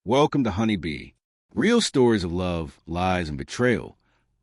Welcome to Honeybee, real stories of love, lies, and betrayal,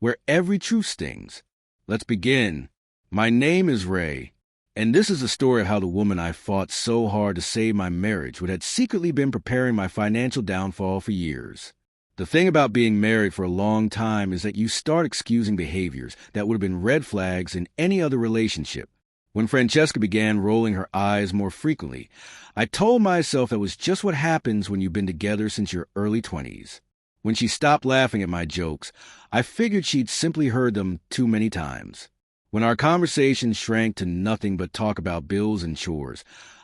where every truth stings. Let's begin. My name is Ray, and this is the story of how the woman I fought so hard to save my marriage would had secretly been preparing my financial downfall for years. The thing about being married for a long time is that you start excusing behaviors that would have been red flags in any other relationship. When Francesca began rolling her eyes more frequently, I told myself that was just what happens when you've been together since your early 20s. When she stopped laughing at my jokes, I figured she'd simply heard them too many times. When our conversations shrank to nothing but talk about bills and chores,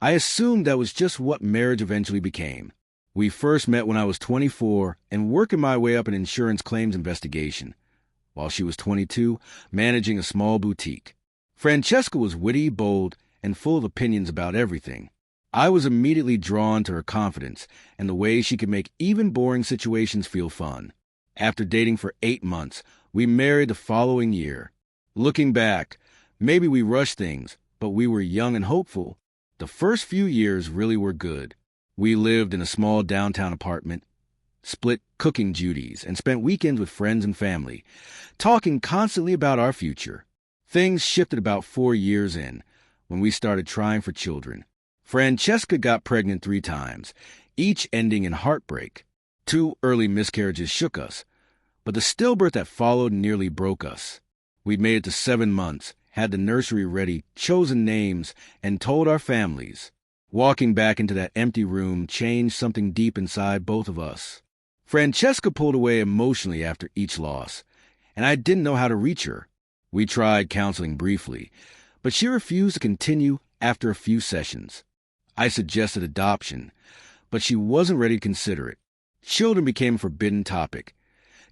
I assumed that was just what marriage eventually became. We first met when I was 24 and working my way up an insurance claims investigation, while she was 22, managing a small boutique. Francesca was witty, bold, and full of opinions about everything. I was immediately drawn to her confidence and the way she could make even boring situations feel fun. After dating for 8 months, we married the following year. Looking back, maybe we rushed things, but we were young and hopeful. The first few years really were good. We lived in a small downtown apartment, split cooking duties, and spent weekends with friends and family, talking constantly about our future. Things shifted about 4 years in, when we started trying for children. Francesca got pregnant 3 times, each ending in heartbreak. 2 early miscarriages shook us, but the stillbirth that followed nearly broke us. We'd made it to 7 months, had the nursery ready, chosen names, and told our families. Walking back into that empty room changed something deep inside both of us. Francesca pulled away emotionally after each loss, and I didn't know how to reach her. We tried counseling briefly, but she refused to continue after a few sessions. I suggested adoption, but she wasn't ready to consider it. Children became a forbidden topic,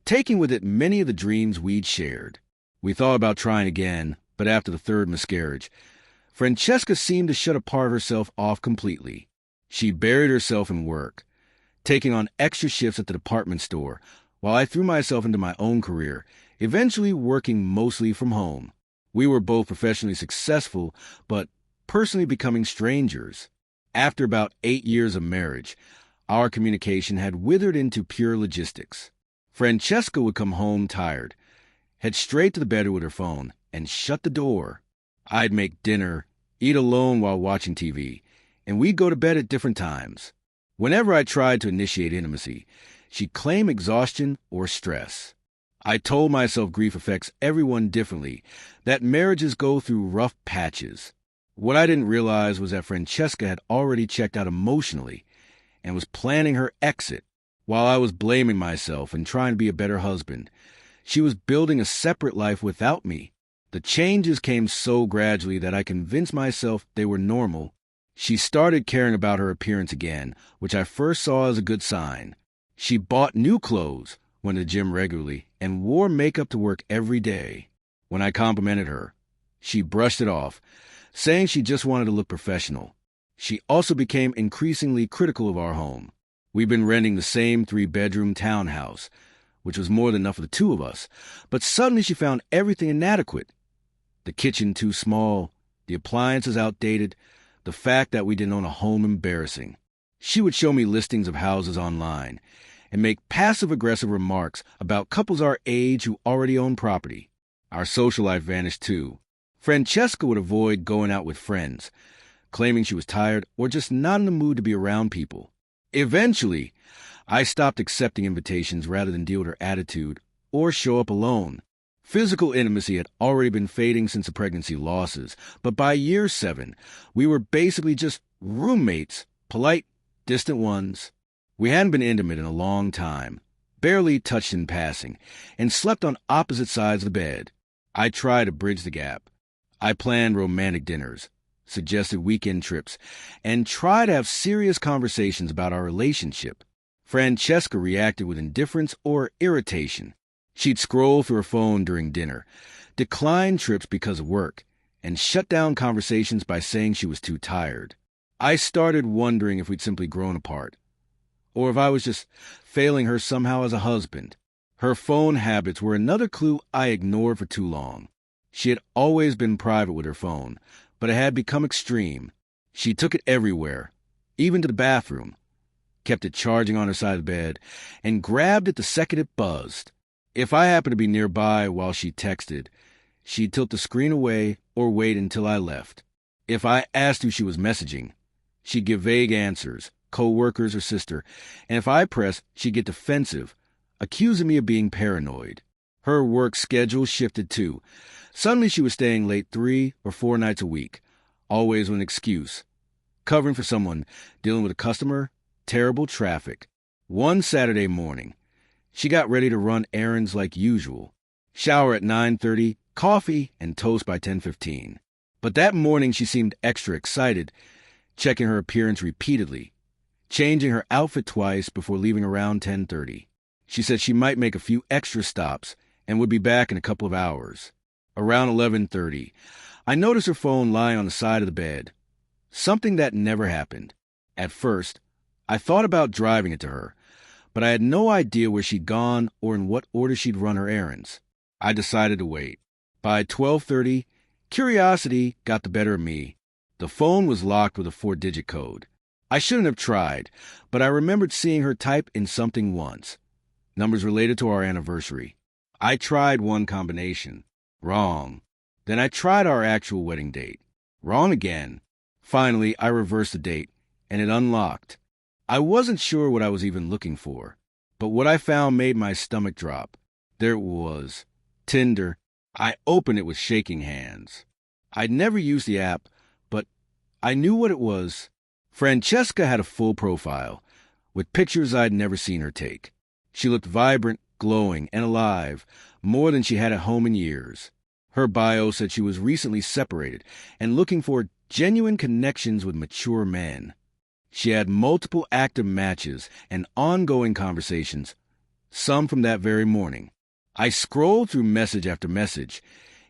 taking with it many of the dreams we'd shared. We thought about trying again, but after the 3rd miscarriage, Francesca seemed to shut a part of herself off completely. She buried herself in work, taking on extra shifts at the department store, while I threw myself into my own career, eventually working mostly from home. We were both professionally successful, but personally becoming strangers. After about 8 years of marriage, our communication had withered into pure logistics. Francesca would come home tired, head straight to the bedroom with her phone, and shut the door. I'd make dinner, eat alone while watching TV, and we'd go to bed at different times. Whenever I tried to initiate intimacy, she'd claim exhaustion or stress. I told myself grief affects everyone differently, that marriages go through rough patches. What I didn't realize was that Francesca had already checked out emotionally and was planning her exit. While I was blaming myself and trying to be a better husband, she was building a separate life without me. The changes came so gradually that I convinced myself they were normal. She started caring about her appearance again, which I first saw as a good sign. She bought new clothes, went to the gym regularly, and wore makeup to work every day. When I complimented her, she brushed it off, saying she just wanted to look professional. She also became increasingly critical of our home. We'd been renting the same 3-bedroom townhouse, which was more than enough for the 2 of us, but suddenly she found everything inadequate. The kitchen too small, the appliances outdated, the fact that we didn't own a home embarrassing. She would show me listings of houses online and make passive-aggressive remarks about couples our age who already own property. Our social life vanished too. Francesca would avoid going out with friends, claiming she was tired or just not in the mood to be around people. Eventually, I stopped accepting invitations rather than deal with her attitude or show up alone. Physical intimacy had already been fading since the pregnancy losses, but by year 7, we were basically just roommates, polite, distant ones. We hadn't been intimate in a long time, barely touched in passing, and slept on opposite sides of the bed. I tried to bridge the gap. I planned romantic dinners, suggested weekend trips, and tried to have serious conversations about our relationship. Francesca reacted with indifference or irritation. She'd scroll through her phone during dinner, decline trips because of work, and shut down conversations by saying she was too tired. I started wondering if we'd simply grown apart, or if I was just failing her somehow as a husband. Her phone habits were another clue I ignored for too long. She had always been private with her phone, but it had become extreme. She took it everywhere, even to the bathroom. kept it charging on her side of the bed, and grabbed it the second it buzzed. If I happened to be nearby while she texted, she'd tilt the screen away or wait until I left. If I asked who she was messaging, she'd give vague answers, co-workers or sister, and if I pressed, she'd get defensive, accusing me of being paranoid. Her work schedule shifted too. Suddenly she was staying late 3 or 4 nights a week, always with an excuse. Covering for someone, dealing with a customer, terrible traffic. One Saturday morning, she got ready to run errands like usual. Shower at 9:30, coffee and toast by 10:15. But that morning she seemed extra excited, checking her appearance repeatedly, changing her outfit twice before leaving around 10:30. She said she might make a few extra stops and would be back in a couple of hours. Around 11:30, I noticed her phone lying on the side of the bed. Something that never happened. At first, I thought about driving it to her, but I had no idea where she'd gone or in what order she'd run her errands. I decided to wait. By 12:30, curiosity got the better of me. The phone was locked with a 4-digit code. I shouldn't have tried, but I remembered seeing her type in something once. Numbers related to our anniversary. I tried one combination. Wrong. Then I tried our actual wedding date. Wrong again. Finally, I reversed the date, and it unlocked. I wasn't sure what I was even looking for, but what I found made my stomach drop. There it was. Tinder. I opened it with shaking hands. I'd never used the app, but I knew what it was. Francesca had a full profile, with pictures I'd never seen her take. She looked vibrant, glowing, and alive, more than she had at home in years. Her bio said she was recently separated and looking for genuine connections with mature men. She had multiple active matches and ongoing conversations, some from that very morning. I scrolled through message after message,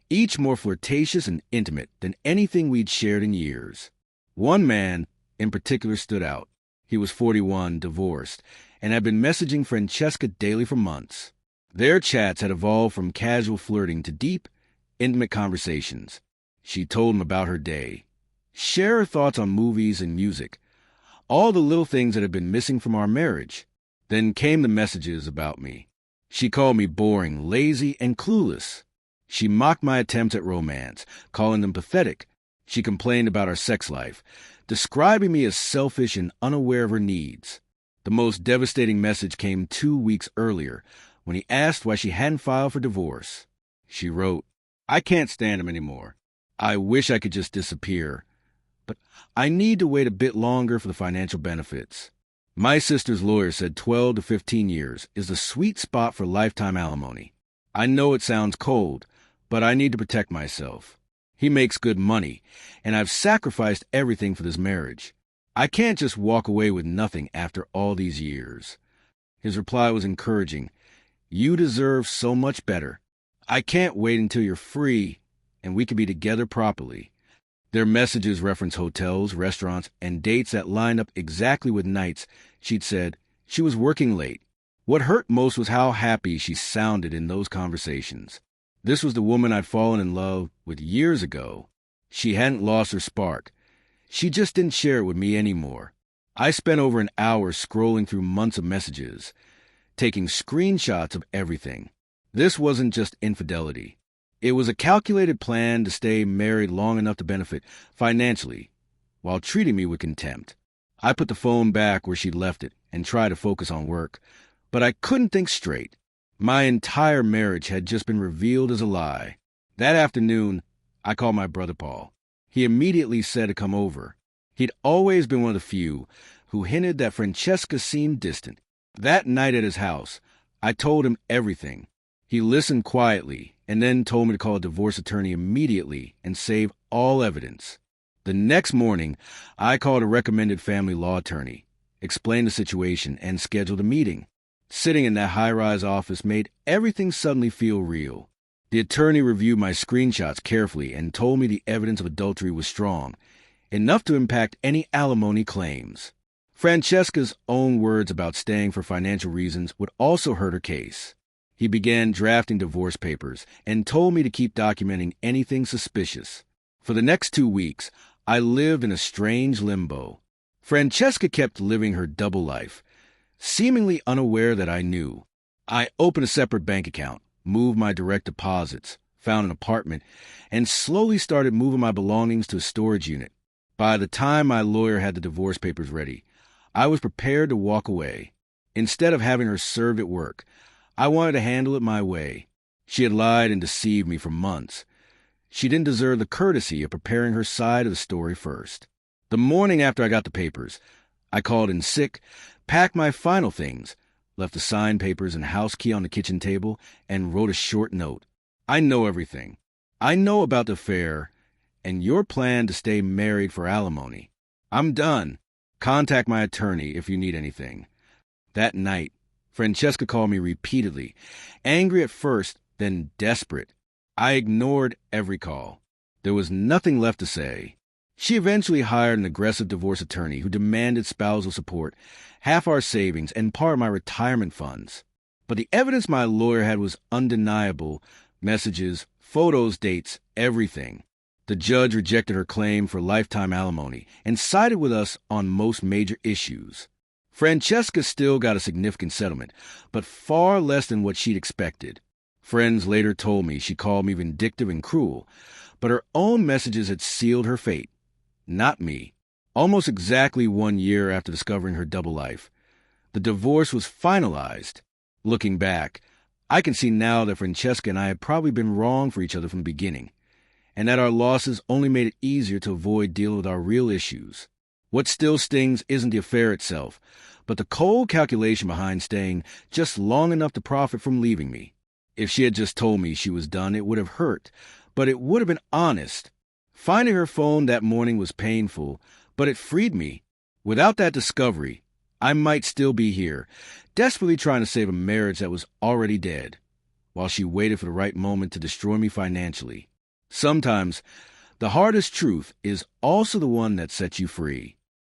each more flirtatious and intimate than anything we'd shared in years. One man in particular stood out. He was 41, divorced, and had been messaging Francesca daily for months. Their chats had evolved from casual flirting to deep, intimate conversations. She told him about her day, share her thoughts on movies and music, all the little things that had been missing from our marriage. Then came the messages about me. She called me boring, lazy, and clueless. She mocked my attempts at romance, calling them pathetic. She complained about our sex life, describing me as selfish and unaware of her needs. The most devastating message came 2 weeks earlier, when he asked why she hadn't filed for divorce. She wrote, "I can't stand him anymore. I wish I could just disappear. But I need to wait a bit longer for the financial benefits. My sister's lawyer said 12 to 15 years is the sweet spot for lifetime alimony. I know it sounds cold, but I need to protect myself. He makes good money, and I've sacrificed everything for this marriage. I can't just walk away with nothing after all these years." His reply was encouraging. "You deserve so much better. I can't wait until you're free and we can be together properly." Their messages reference hotels, restaurants, and dates that lined up exactly with nights she'd said she was working late. What hurt most was how happy she sounded in those conversations. This was the woman I'd fallen in love with years ago. She hadn't lost her spark. She just didn't share it with me anymore. I spent over an hour scrolling through months of messages, taking screenshots of everything. This wasn't just infidelity. It was a calculated plan to stay married long enough to benefit financially, while treating me with contempt. I put the phone back where she'd left it and tried to focus on work, but I couldn't think straight. My entire marriage had just been revealed as a lie. That afternoon, I called my brother Paul. He immediately said to come over. He'd always been one of the few who hinted that Francesca seemed distant. That night at his house, I told him everything. He listened quietly and then told me to call a divorce attorney immediately and save all evidence. The next morning, I called a recommended family law attorney, explained the situation, and scheduled a meeting. Sitting in that high-rise office made everything suddenly feel real. The attorney reviewed my screenshots carefully and told me the evidence of adultery was strong, enough to impact any alimony claims. Francesca's own words about staying for financial reasons would also hurt her case. He began drafting divorce papers and told me to keep documenting anything suspicious. For the next 2 weeks, I lived in a strange limbo. Francesca kept living her double life, seemingly unaware that I knew. I opened a separate bank account, moved my direct deposits, found an apartment, and slowly started moving my belongings to a storage unit. By the time my lawyer had the divorce papers ready, I was prepared to walk away. Instead of having her served at work, I wanted to handle it my way. She had lied and deceived me for months. She didn't deserve the courtesy of preparing her side of the story first. The morning after I got the papers, I called in sick, packed my final things, left the signed papers and house key on the kitchen table, and wrote a short note. I know everything. I know about the affair and your plan to stay married for alimony. I'm done. Contact my attorney if you need anything. That night, Francesca called me repeatedly, angry at first, then desperate. I ignored every call. There was nothing left to say. She eventually hired an aggressive divorce attorney who demanded spousal support, half our savings, and part of my retirement funds. But the evidence my lawyer had was undeniable. Messages, photos, dates, everything. The judge rejected her claim for lifetime alimony and sided with us on most major issues. Francesca still got a significant settlement, but far less than what she'd expected. Friends later told me she called me vindictive and cruel, but her own messages had sealed her fate. Not me. Almost exactly 1 year after discovering her double life, the divorce was finalized. Looking back, I can see now that Francesca and I had probably been wrong for each other from the beginning, and that our losses only made it easier to avoid dealing with our real issues. What still stings isn't the affair itself, but the cold calculation behind staying just long enough to profit from leaving me. If she had just told me she was done, it would have hurt, but it would have been honest. Finding her phone that morning was painful, but it freed me. Without that discovery, I might still be here, desperately trying to save a marriage that was already dead, while she waited for the right moment to destroy me financially. Sometimes, the hardest truth is also the one that sets you free.